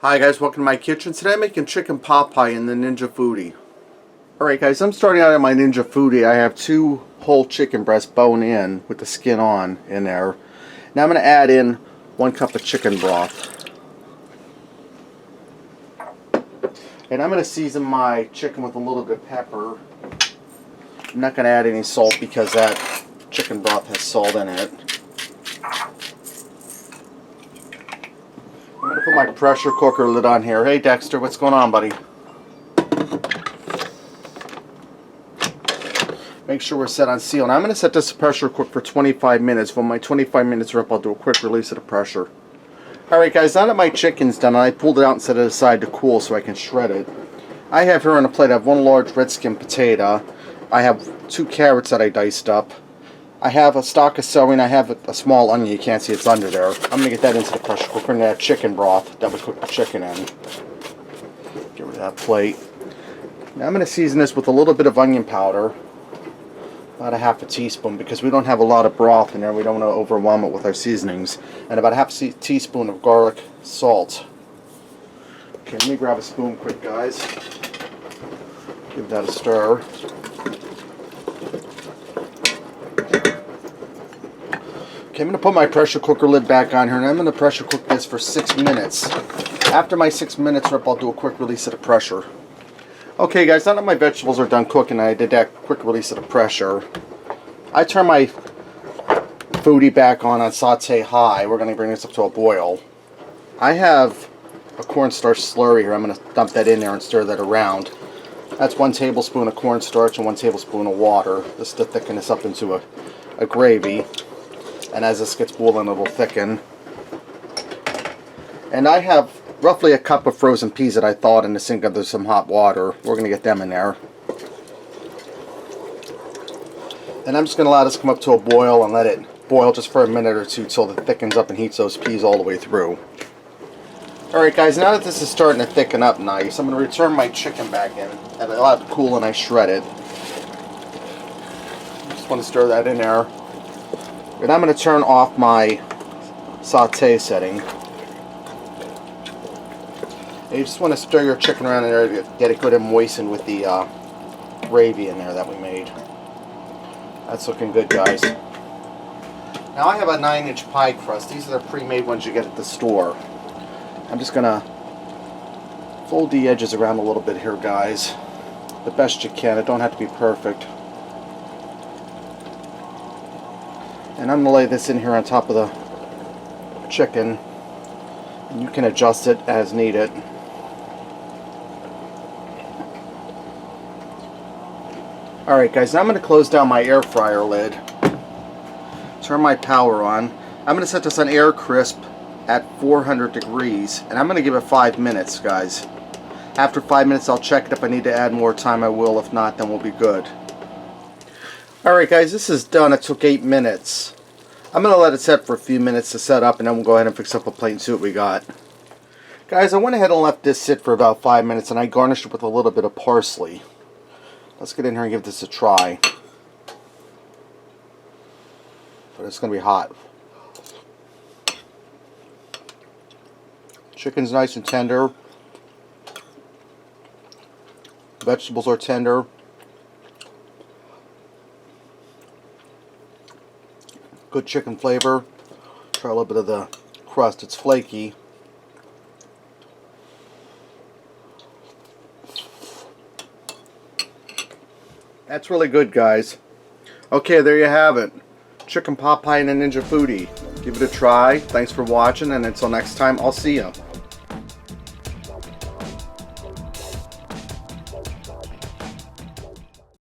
Hi guys, welcome to my kitchen. Today I'm making chicken pot pie in the Ninja Foodi. Alright guys, I'm starting out in my Ninja Foodi. I have 2 whole chicken breasts bone in with the skin on in there. Now I'm going to add in 1 cup of chicken broth. And I'm going to season my chicken with a little bit of pepper. I'm not going to add any salt because that chicken broth has salt in it. I'm going to put my pressure cooker lid on here. Hey Dexter, what's going on, buddy? Make sure we're set on seal. Now I'm going to set this pressure cook for 25 minutes. When my 25 minutes are up, I'll do a quick release of the pressure. Alright guys, now that my chicken's done, I pulled it out and set it aside to cool so I can shred it. I have here on a plate, I have 1 large red skin potato. I have 2 carrots that I diced up. I have a stalk of celery and I have a small onion. You can't see it's under there. I'm going to get that into the pressure cooker and that chicken broth that we cooked the chicken in. Get rid of that plate. Now I'm going to season this with a little bit of onion powder. About a ½ teaspoon because we don't have a lot of broth in there. We don't want to overwhelm it with our seasonings. And about a ½ teaspoon of garlic salt. Okay, let me grab a spoon quick, guys. Give that a stir. Okay, I'm going to put my pressure cooker lid back on here and I'm going to pressure cook this for 6 minutes. After my 6 minutes are up, I'll do a quick release of the pressure. Okay guys, now that my vegetables are done cooking, I did that quick release of the pressure. I turn my Foodi back on saute high. We're going to bring this up to a boil. I have a cornstarch slurry here. I'm going to dump that in there and stir that around. That's 1 tablespoon of cornstarch and 1 tablespoon of water. This to thicken this up into a gravy. And as this gets boiling, it will thicken. And I have roughly a cup of frozen peas that I thawed in the sink under some hot water. We're going to get them in there. And I'm just going to allow this to come up to a boil and let it boil just for a minute or two till it thickens up and heats those peas all the way through. Alright guys, now that this is starting to thicken up nice, I'm going to return my chicken back in and allow it to cool and I shred it. Just want to stir that in there. And I'm going to turn off my saute setting. And you just want to stir your chicken around in there to get it good and moistened with the gravy in there that we made. That's looking good, guys. Now I have a 9-inch pie crust. These are the pre-made ones you get at the store. I'm just going to fold the edges around a little bit here, guys. The best you can. It don't have to be perfect. And I'm going to lay this in here on top of the chicken. And you can adjust it as needed. Alright guys, now I'm going to close down my air fryer lid. Turn my power on. I'm going to set this on air crisp at 400 degrees. And I'm going to give it 5 minutes, guys. After 5 minutes I'll check it. If I need to add more time I will. If not, then we'll be good. Alright guys, this is done. It took 8 minutes. I'm going to let it set for a few minutes to set up and then we'll go ahead and fix up a plate and see what we got. Guys, I went ahead and left this sit for about 5 minutes and I garnished it with a little bit of parsley. Let's get in here and give this a try. But it's going to be hot. Chicken's nice and tender. Vegetables are tender. Good chicken flavor. Try a little bit of the crust. It's flaky. That's really good, guys. Okay, there you have it. Chicken pot pie and a Ninja Foodi. Give it a try. Thanks for watching, and until next time, I'll see you.